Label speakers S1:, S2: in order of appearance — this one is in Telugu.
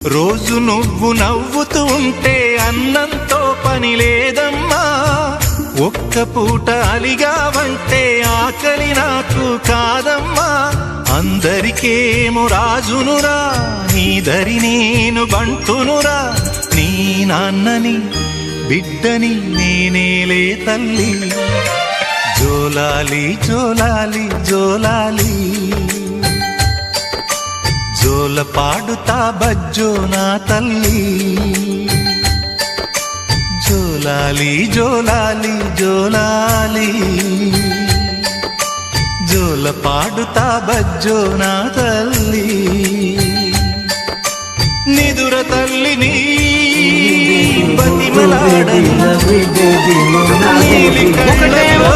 S1: రోజు నువ్వు నవ్వుతూ ఉంటే అన్నంతో పని లేదమ్మా. ఒక్క పూట అలిగావంటే ఆకలి నాకు కాదమ్మా. అందరికేమో రాజునురా, నీ దరి నేను బంటునురా. నీ నాన్నని బిడ్డని నేనేలే తల్లి. జోలాలి జోలాలి జోలాలి, జోల పాడుతా బజ్జో నా తల్లి. జోలాలి జోలాలి జోలాలి, జోల పాడుతా బజ్జో నా తల్లి. నిదుర తల్లిని బతిమలాడని నీలి కళ్ళలో